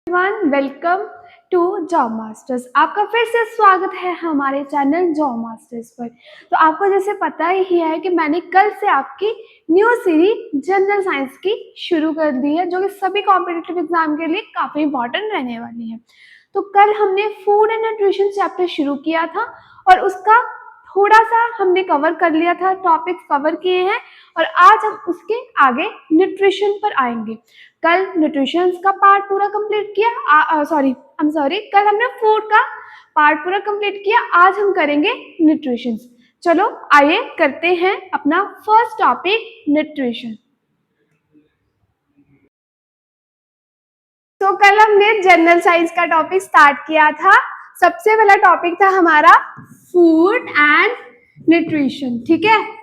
Everyone, welcome to Job Masters. आपका फिर से स्वागत है हमारे चैनल जॉब मास्टर्स पर। तो आपको जैसे पता ही है कि मैंने कल से आपकी न्यू सीरीज जनरल साइंस की शुरू कर दी है, जो कि सभी कॉम्पिटिटिव एग्जाम के लिए काफ़ी इंपॉर्टेंट रहने वाली है। तो कल हमने फूड एंड न्यूट्रिशन चैप्टर शुरू किया था और उसका थोड़ा सा हमने कवर कर लिया था, टॉपिक्स कवर किए हैं और आज हम उसके आगे न्यूट्रिशन पर आएंगे। कल न्यूट्रिशन का पार्ट पूरा कंप्लीट किया, कल हमने फूड का पार्ट पूरा कंप्लीट किया, आज हम करेंगे न्यूट्रिशन। चलो आइए करते हैं अपना फर्स्ट टॉपिक न्यूट्रिशन। तो कल हमने जनरल साइंस का टॉपिक स्टार्ट किया था। सबसे पहला टॉपिक था हमारा फूड एंड न्यूट्रिशन, ठीक है।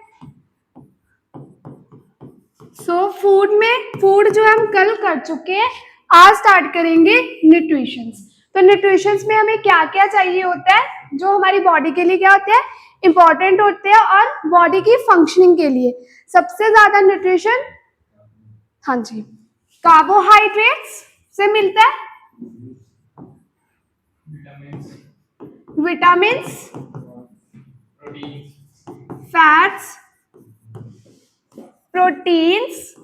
फूड जो हम कल कर चुके हैं, आज स्टार्ट करेंगे न्यूट्रिशन। तो न्यूट्रिशन में हमें क्या क्या चाहिए होता है, जो हमारी बॉडी के लिए क्या होते हैं, इंपॉर्टेंट होते हैं और बॉडी की फंक्शनिंग के लिए सबसे ज्यादा न्यूट्रिशन, हाँ जी, कार्बोहाइड्रेट्स से मिलता है, विटामिन्स, फैट्स, प्रोटीन्स,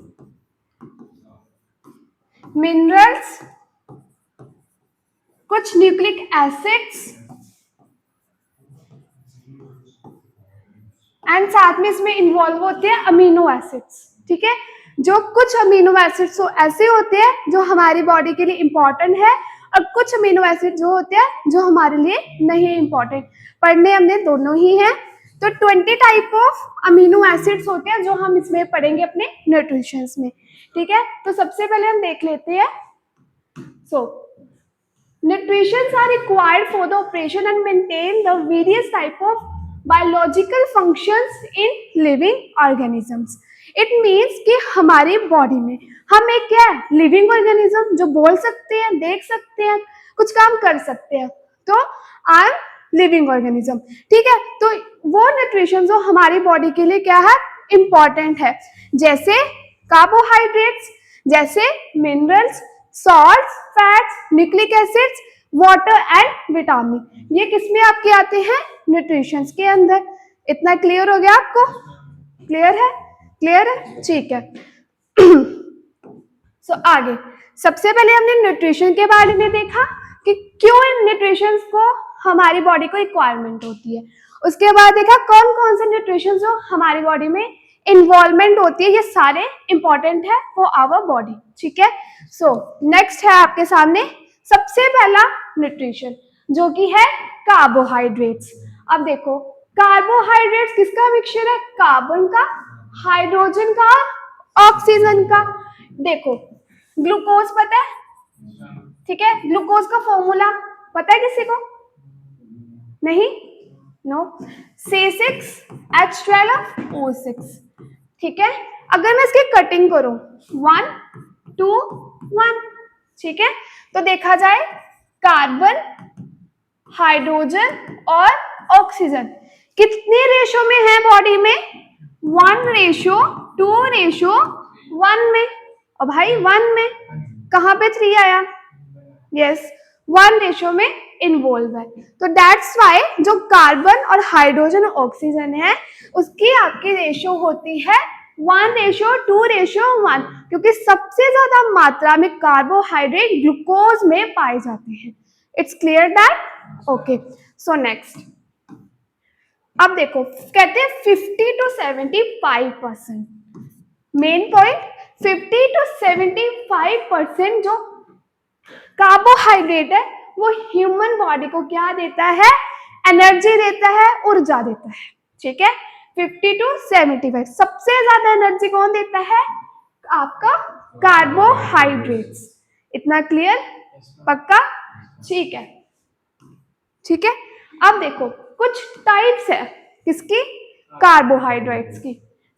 मिनरल्स, कुछ न्यूक्लिक एसिड्स एंड साथ में इसमें इन्वॉल्व होते हैं अमीनो एसिड्स, ठीक है। जो कुछ अमीनो एसिड्स ऐसे होते हैं जो हमारी बॉडी के लिए इंपॉर्टेंट है और कुछ अमीनो एसिड जो होते हैं जो हमारे लिए नहीं इंपॉर्टेंट। पढ़ने हमने दोनों ही हैं। तो 20 टाइप ऑफ अमीनो एसिड्स होते हैं जो हम इसमें पढ़ेंगे अपने न्यूट्रिशन में, ठीक है। तो सबसे पहले हम देख लेते हैं। Nutrients are required for the operation and maintain the various type of biological functions in living organisms. It means कि हमारी बॉडी में हम एक क्या है, लिविंग ऑर्गेनिज्म, जो बोल सकते हैं, देख सकते हैं, कुछ काम कर सकते हैं। तो आई एम लिविंग ऑर्गेनिज्म, ठीक है। तो वो न्यूट्रिशन जो हमारी बॉडी के लिए क्या है, इंपॉर्टेंट है, जैसे कार्बोहाइड्रेट्स, जैसे minerals, salts, fats, nucleic acids, water and vitamin. ये किसमें आपके आते हैं, न्यूट्रिशन के अंदर। इतना क्लियर हो गया आपको? क्लियर है? क्लियर है, ठीक है। आगे सबसे पहले हमने न्यूट्रिशन के बारे में देखा कि क्यों इन न्यूट्रिशन को हमारी बॉडी को रिक्वायरमेंट होती है। उसके बाद देखा कौन कौन से न्यूट्रिशन जो हमारी बॉडी में इन्वॉल्वमेंट होती है, ये सारे इंपॉर्टेंट है फॉर आवर बॉडी, ठीक है। नेक्स्ट है आपके सामने सबसे पहला न्यूट्रिशन, जो कि है कार्बोहाइड्रेट्स। अब देखो कार्बोहाइड्रेट्स किसका मिक्सचर है, कार्बन का, हाइड्रोजन का, ऑक्सीजन का। देखो ग्लूकोज पता है, ठीक है, ग्लूकोज का फॉर्मूला पता है किसी को? नहीं, नो, C6H12O6, ठीक है। अगर मैं इसकी कटिंग करूं 1 2 1, ठीक है, तो देखा जाए कार्बन, हाइड्रोजन और ऑक्सीजन कितने रेशो में है बॉडी में, 1:2:1 में। और भाई 1 में कहां पे 3 आया, यस 1 रेशो में इन्वॉल्व है। तो दैट्स वाई जो कार्बन और हाइड्रोजन और ऑक्सीजन है उसकी आपकी रेशो होती है 1:2:1, क्योंकि सबसे ज्यादा मात्रा में कार्बोहाइड्रेट ग्लूकोज में पाए जाते हैं। It's clear that? Okay, so next अब देखो कहते हैं 50 to 75%, मेन पॉइंट 50 to 75% जो कार्बोहाइड्रेट है वो ह्यूमन बॉडी को क्या देता है, एनर्जी देता है, ऊर्जा देता है, ठीक है। 50 to 75 सबसे ज्यादा एनर्जी कौन देता है, आपका कार्बोहाइड्रेट्स। इतना क्लियर, पक्का, ठीक है, ठीक है। अब देखो कुछ टाइप्स है किसकी, कार्बोहाइड्रेट्स की।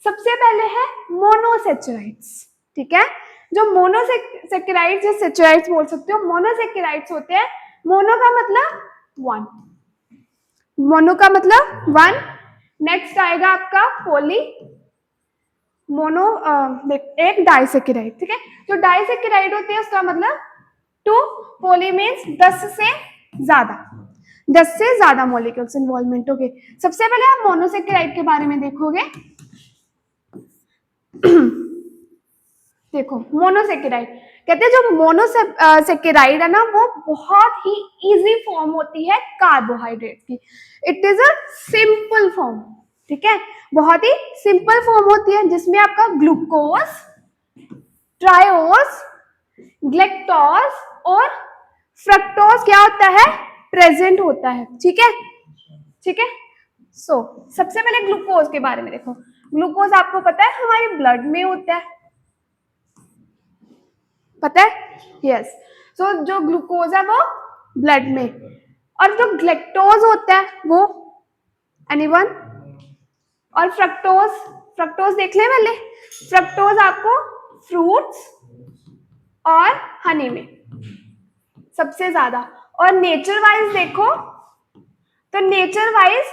सबसे पहले है मोनोसेचराइड्स, ठीक है। जो मोनोसेक्राइड्स या सेचराइड्स बोल सकते हो, मोनोसेक्राइड्स होते हैं, मोनो का मतलब 1, मोनो का मतलब 1। नेक्स्ट आएगा आपका पॉली मोनो, एक डाइसेक्राइड, ठीक है। जो डाइसेक्राइड होते हैं उसका मतलब 2, पोली मीन्स 10 से ज्यादा, 10 से ज्यादा मॉलिक्यूल्स इन्वॉल्वमेंट हो गए। सबसे पहले आप मोनोसेकेराइड के बारे में देखोगे। देखो मोनोसेकेराइड कहते हैं, जो मोनोसेकेराइड है ना वो बहुत ही इजी फॉर्म होती है कार्बोहाइड्रेट की। It is a simple form, ठीक है, बहुत ही सिंपल फॉर्म होती है, जिसमें आपका ग्लूकोज, ट्रायोज, ग्लैक्टोज और फ्रक्टोज क्या होता है, प्रेजेंट होता है, ठीक है, ठीक है। सो सबसे पहले ग्लूकोज के बारे में देखो। ग्लूकोज आपको पता है हमारे ब्लड में होता है, पता है, यस। सो जो ग्लूकोज है वो ब्लड में, और जो ग्लैक्टोज होता है वो एनीवन, और फ्रक्टोज, फ्रक्टोज देख ले पहले। फ्रक्टोज आपको फ्रूट्स और हनी में सबसे ज्यादा। और नेचर वाइज देखो तो नेचर वाइज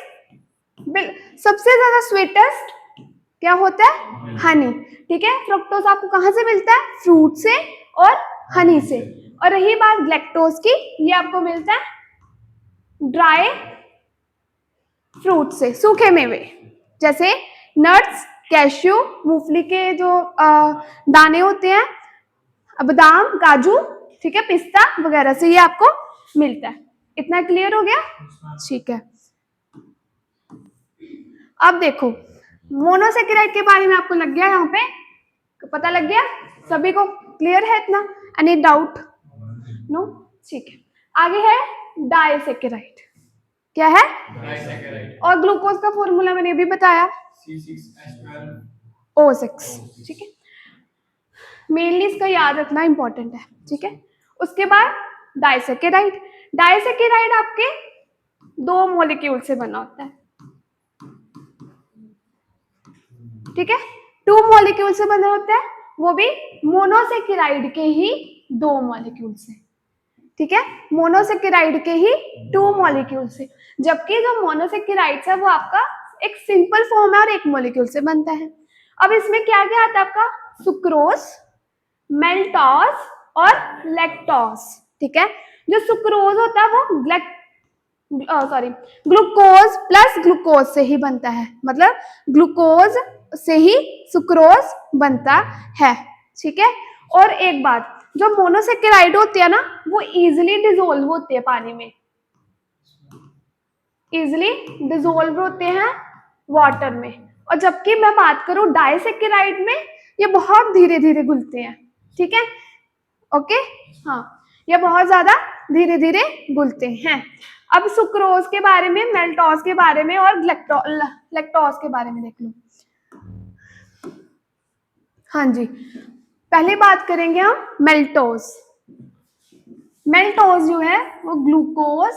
सबसे ज्यादा स्वीटेस्ट क्या होता है, हनी, ठीक है। फ्रक्टोज आपको कहां से मिलता है, फ्रूट से और हनी से। और रही बात ग्लैक्टोज की, ये आपको मिलता है ड्राई फ्रूट से, सूखे मेवे, जैसे नट्स, कैश्यू, मूंगफली के जो दाने होते हैं, बादाम, काजू, ठीक है, पिस्ता वगैरह से ये आपको मिलता है। इतना क्लियर हो गया, ठीक है। अब देखो मोनोसेकेराइड के बारे में आपको लग गया, यहाँ पे पता लग गया सभी को, क्लियर है इतना, एनी डाउट, नो, ठीक है। आगे है डाइसेकेराइड, क्या है, डाइसेकेराइड। और ग्लूकोज का फॉर्मूला मैंने भी बताया, C6H12O6, ठीक है। मेनली इसका याद रखना इंपॉर्टेंट है, ठीक है। उसके बाद डाइसेकेराइड, डाइसेकेराइड आपके 2 मॉलिक्यूल से बना होता है, ठीक है, 2 मॉलिक्यूल से बना होता है, वो भी मोनोसेकेराइड के ही 2 मॉलिक्यूल से, ठीक है, मोनोसेकेराइड के ही 2 मॉलिक्यूल से। जबकि जो मोनोसेकेराइड है वो आपका एक सिंपल फॉर्म है और 1 मॉलिक्यूल से बनता है। अब इसमें क्या क्या आता है आपका, सुक्रोज, मेल्टोज और लैक्टोज, ठीक है। जो सुक्रोज होता है वो ग्लूकोज प्लस ग्लूकोज से ही बनता है, मतलब ग्लूकोज से ही सुक्रोज बनता है, ठीक है। और एक बात, जो मोनोसेकेराइड होती है ना वो इजीली डिसोल्व होती है पानी में, इजीली डिसोल्व होते हैं वाटर में। और जबकि मैं बात करूं डाइसेकेराइड में, ये बहुत धीरे धीरे घुलते हैं, ठीक है, ओके, हाँ, ये बहुत ज्यादा धीरे धीरे घुलते हैं। अब सुक्रोज के बारे में, मेल्टोज के बारे में और लैक्टोज के बारे में देख लो। हाँ जी, पहले बात करेंगे हम मेल्टोज। मेल्टोज जो है वो ग्लूकोज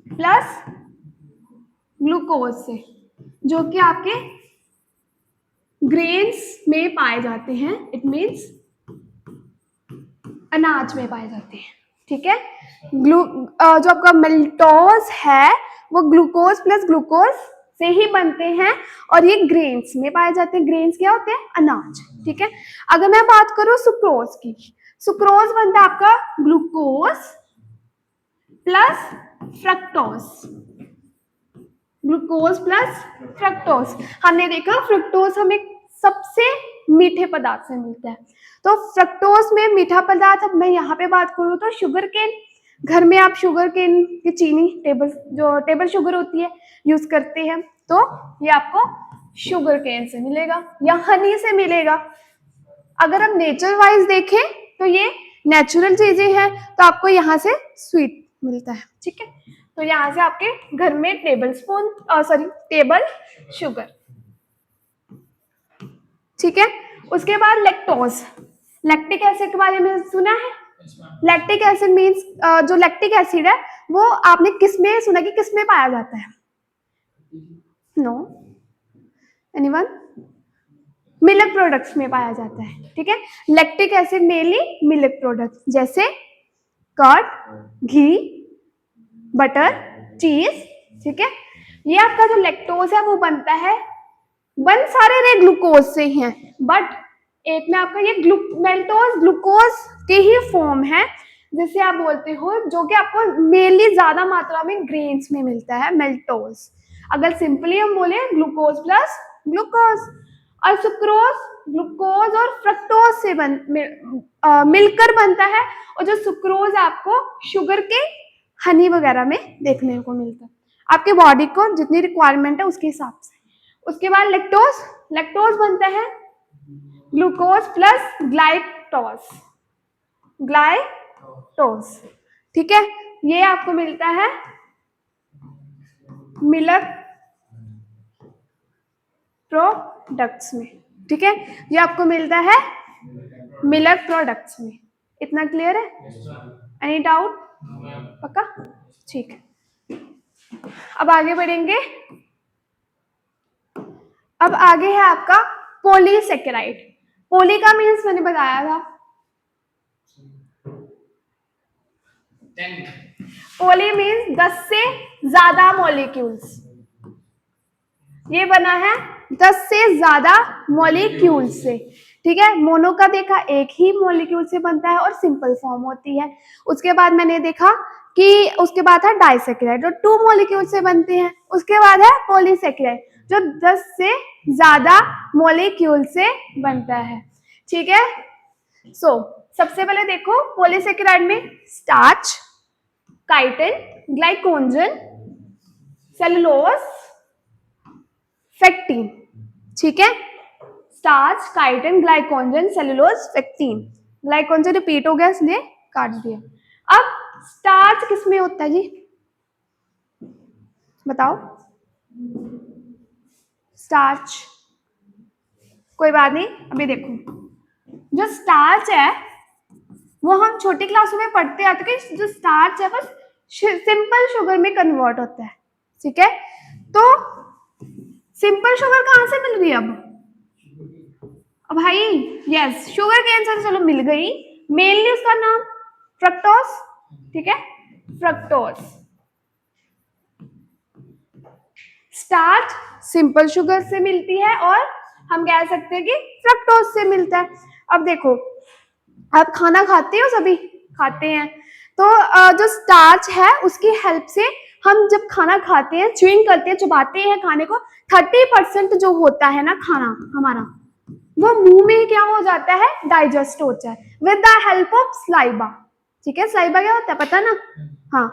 प्लस ग्लूकोज से, जो कि आपके ग्रेन्स में पाए जाते हैं, इट मीन्स अनाज में पाए जाते हैं, ठीक है। जो आपका मेल्टोज है वो ग्लूकोज प्लस ग्लूकोज से ही बनते हैं, और ये ग्रेन्स में पाए जाते हैं। ग्रेन्स क्या होते हैं, अनाज, ठीक है। अगर मैं बात करूं सुक्रोज की, सुक्रोज बनता है आपका glucose plus fructose, glucose plus fructose. हमने देखा फ्रक्टोज हमें सबसे मीठे पदार्थ से मिलता है, तो फ्रक्टोज में मीठा पदार्थ। अब मैं यहाँ पे बात करूँ तो शुगर केन, घर में आप शुगर केन की चीनी, टेबल शुगर होती है, यूज करते हैं, तो ये आपको शुगर केन से मिलेगा या हनी से मिलेगा। अगर हम नेचर वाइज देखें तो ये नेचुरल चीजें हैं, तो आपको यहाँ से स्वीट मिलता है, ठीक है। तो यहाँ से आपके घर में टेबल शुगर, ठीक है। उसके बाद लैक्टोज, लैक्टिक एसिड के बारे में सुना है। लैक्टिक एसिड मींस जो लैक्टिक एसिड है वो आपने किसमें सुना कि किसमें पाया जाता है, नो, एनीवन, मिल्क प्रोडक्ट्स में पाया जाता है, ठीक है। Lactic acid mainly milk product, जैसे कर्ड, घी, बटर, चीज, ठीक है। ये आपका जो लैक्टोज है वो बनता है, बन सारे रहे ग्लूकोज से ही हैं, बट एक में आपका ये मेल्टोज ग्लूकोज के ही फॉर्म है, जिसे आप बोलते हो, जो कि आपको मेनली ज्यादा मात्रा में ग्रेन्स में मिलता है, मेल्टोज। अगर सिंपली हम बोले ग्लूकोज प्लस ग्लूकोज। और सुक्रोज ग्लूकोज और फ्रक्टोज से मिलकर बनता है। और जो सुक्रोज आपको शुगर के हनी वगैरह में देखने को मिलता है, आपके बॉडी को जितनी रिक्वायरमेंट है उसके हिसाब से। उसके बाद लैक्टोज, लैक्टोज बनता है ग्लूकोज प्लस ग्लाइटोज, ग्लाइटोज, ठीक है। ये आपको मिलता है मिल्क प्रोडक्ट्स में, ठीक है। ये आपको मिलता है मिल्क प्रोडक्ट्स में। इतना क्लियर है? Any doubt? पक्का? ठीक है, अब आगे बढ़ेंगे। अब आगे है आपका पॉलीसेकेराइड। पोली का मीन्स मैंने बताया था, पोली मीन्स 10 से ज्यादा मॉलिक्यूल्स। ये बना है 10 से ज्यादा मॉलिक्यूल से, ठीक है। मोनो का देखा एक ही मॉलिक्यूल से बनता है और सिंपल फॉर्म होती है। उसके बाद मैंने देखा कि उसके बाद है डाइसेकेराइड, जो 2 मॉलिक्यूल से बनते हैं। उसके बाद है पॉलीसेकेराइड, जो 10 से ज्यादा मॉलिक्यूल से बनता है, ठीक है। सबसे पहले देखो पॉलीसेकेराइड में starch, chitin, glycogen, cellulose, pectin, ठीक है। Starch, chitin, glycogen, cellulose, pectin. Glycogen repeat हो गया इसलिए काट दिया। अब स्टार्च किस में होता है जी, बताओ? स्टार्च, कोई बात नहीं, अभी देखो जो स्टार्च है वो हम छोटी क्लासों में पढ़ते आते कि जो स्टार्च है वो सिंपल शुगर में कन्वर्ट होता है, ठीक है। तो सिंपल शुगर कहां से मिल रही है अब भाई? यस, शुगर केन से चलो मिल गई। मेनली उसका नाम फ्रक्टोज, ठीक है, फ्रक्टोज। स्टार्च सिंपल शुगर से मिलती है और हम कह सकते हैं कि फ्रक्टोज से मिलता है। अब देखो, आप खाना खाते हो, सभी खाते हैं, तो जो स्टार्च है उसकी हेल्प से हम जब खाना खाते हैं, च्यूइंग करते हैं, चबाते हैं खाने को, 30% जो होता है ना खाना हमारा, वो मुंह में क्या हो जाता है, डाइजेस्ट हो जाए विद द हेल्प ऑफ स्लाइबा, ठीक है। स्लाइबा क्या होता है पता ना? हाँ,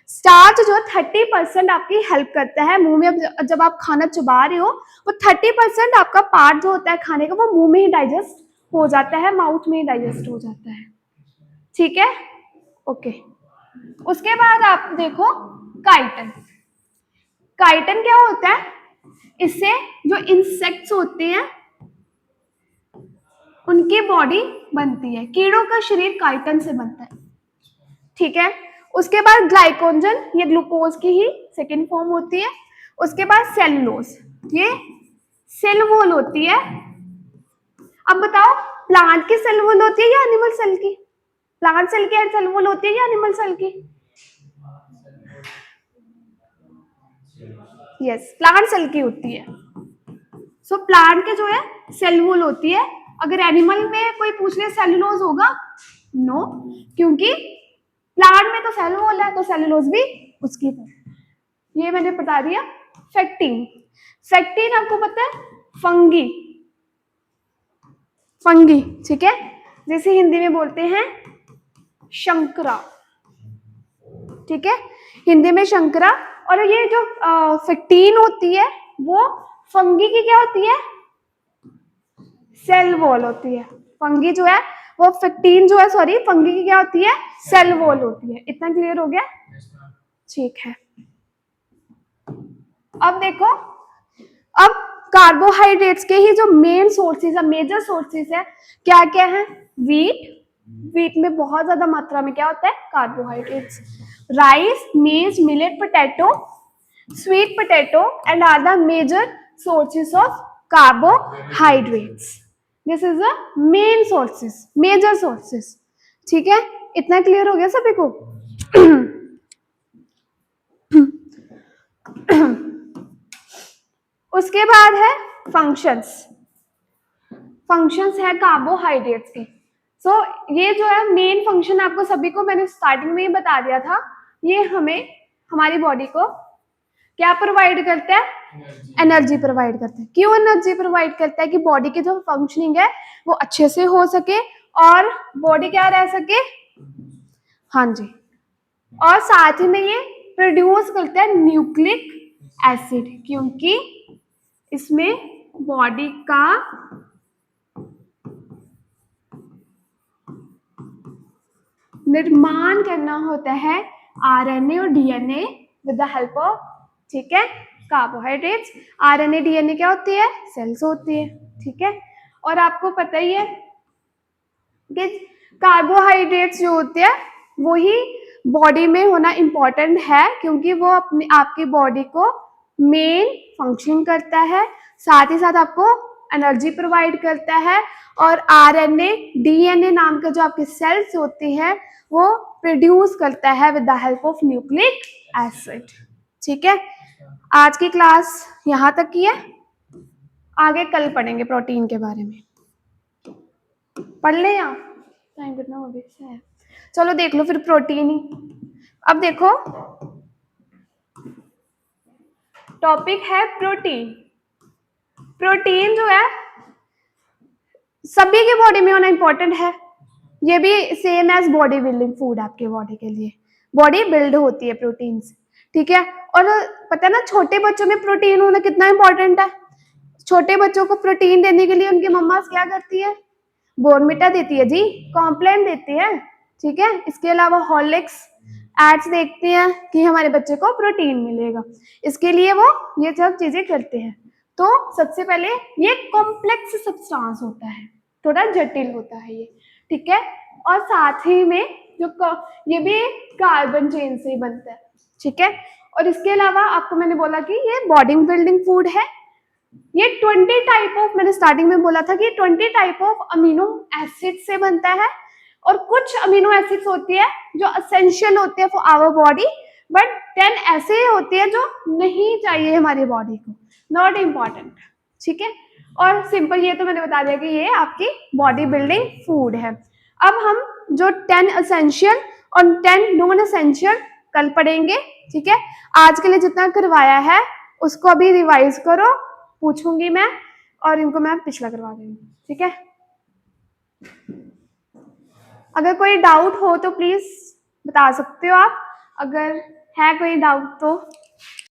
स्टार्च जो 30% आपकी हेल्प करता है मुंह में। जब आप खाना चबा रहे हो, वो 30% आपका पार्ट जो होता है खाने का, वो मुंह में ही डाइजेस्ट हो जाता है, माउथ में ही डाइजेस्ट हो जाता है, ठीक है, ओके। उसके बाद आप देखो काइटिन। काइटिन क्या होता है? इससे जो इंसेक्ट्स होते हैं उनकी बॉडी बनती है। कीड़ों का शरीर काइटिन से बनता है, ठीक है। उसके बाद ग्लाइकोजन, ये ग्लूकोज की ही सेकेंड फॉर्म होती है। उसके बाद सेलुलोज, ये सेल वॉल होती है। अब बताओ, प्लांट की सेल वॉल होती है या एनिमल सेल की? प्लांट सेल की सेल वॉल होती है या एनिमल सेल की? यस, प्लांट सेल की होती है। सो प्लांट के जो है सेल वॉल होती है। अगर एनिमल में कोई पूछ ले सेलुलोज होगा? नो, क्योंकि प्लांट में तो सेल वॉल है, तो सेलुलोज भी उसकी तरह। ये मैंने बता दिया। फेक्टिन, फेक्टिन आपको पता है, फंगी, फंगी, ठीक है। जैसे हिंदी में बोलते हैं शंकरा, ठीक है, हिंदी में शंकरा। और ये जो फेक्टिन होती है वो फंगी की क्या होती है? सेल वॉल होती है। फंगी जो है वो फेक्टिन जो है, सॉरी, फंगी की क्या होती है? सेल वॉल होती है। इतना क्लियर हो गया? ठीक है। अब देखो, अब कार्बोहाइड्रेट्स के ही जो मेन सोर्सेज है, मेजर सोर्सेज है, क्या क्या है? वीट, वीट में बहुत ज्यादा मात्रा में क्या होता है? Carbohydrates. Rice, maize, millet, potato, sweet potato and are the major sources of carbohydrates. This is the main sources, major sources, ठीक है। इतना क्लियर हो गया सभी को? उसके बाद है फंक्शंस। फंक्शंस है कार्बोहाइड्रेट्स के। सो ये जो है मेन फंक्शन आपको सभी को मैंने स्टार्टिंग में ही बता दिया था। ये हमें हमारी बॉडी को क्या प्रोवाइड करता है? एनर्जी प्रोवाइड करता है। क्यों एनर्जी प्रोवाइड करता है? कि बॉडी की जो फंक्शनिंग है वो अच्छे से हो सके और बॉडी क्या रह सके। हाँ जी, और साथ ही में ये प्रोड्यूस करता है न्यूक्लिक एसिड, क्योंकि इसमें बॉडी का निर्माण करना होता है आरएनए और DNA with the help of, ठीक है, कार्बोहाइड्रेट्स। आरएनए डीएनए क्या होती है? सेल्स होती है, ठीक है। और आपको पता ही है कि कार्बोहाइड्रेट्स जो होते हैं वो ही बॉडी में होना इम्पॉर्टेंट है, क्योंकि वो अपनी आपकी बॉडी को मेन फंक्शन करता है, साथ ही साथ आपको एनर्जी प्रोवाइड करता है। और आरएनए डीएनए नाम का जो आपके सेल्स होते हैं वो प्रोड्यूस करता है with the help of nucleic acid, ठीक है। आज की क्लास यहाँ तक की है, आगे कल पढ़ेंगे प्रोटीन के बारे में। पढ़ ले यहाँ, टाइम कितना हो गया है। चलो देख लो फिर प्रोटीन ही। अब देखो टॉपिक है प्रोटीन। प्रोटीन जो है सभी की बॉडी में होना इंपॉर्टेंट है। ये भी same as body building food, आपके बॉडी के लिए बॉडी बिल्ड होती है प्रोटीन से, ठीक है। और पता है ना छोटे बच्चों में प्रोटीन होना कितना इंपॉर्टेंट है। छोटे बच्चों को प्रोटीन देने के लिए उनकी मम्मा क्या करती है? बोर्नविटा देती है जी, कॉम्प्लेन देती है, ठीक है। इसके अलावा हॉर्लिक्स एड्स देखते हैं कि हमारे बच्चे को प्रोटीन मिलेगा, इसके लिए वो ये सब चीजें करते हैं। तो सबसे पहले ये कॉम्प्लेक्स सब्सटेंस होता है, थोड़ा जटिल होता है ये, ठीक है। और साथ ही में जो ये भी कार्बन चेन से ही बनता है, ठीक है। और इसके अलावा आपको मैंने बोला कि ये बॉडी बिल्डिंग फूड है। ये 20 टाइप ऑफ, मैंने स्टार्टिंग में बोला था कि 20 टाइप ऑफ अमीनो एसिड से बनता है। और कुछ अमीनो एसिड्स होती है जो असेंशियल होती है फॉर आवर बॉडी, बट 10 ऐसे होती है जो नहीं चाहिए हमारी बॉडी को, नॉट इम्पॉर्टेंट, ठीक है। और सिंपल ये तो मैंने बता दिया कि ये आपकी बॉडी बिल्डिंग फूड है। अब हम जो 10 असेंशियल और 10 नॉन असेंशियल कल पढ़ेंगे, ठीक है। आज के लिए जितना करवाया है उसको अभी रिवाइज करो, पूछूंगी मैं, और इनको मैं पिछला करवा दूंगी, ठीक है। अगर कोई डाउट हो तो प्लीज बता सकते हो आप, अगर है कोई डाउट तो।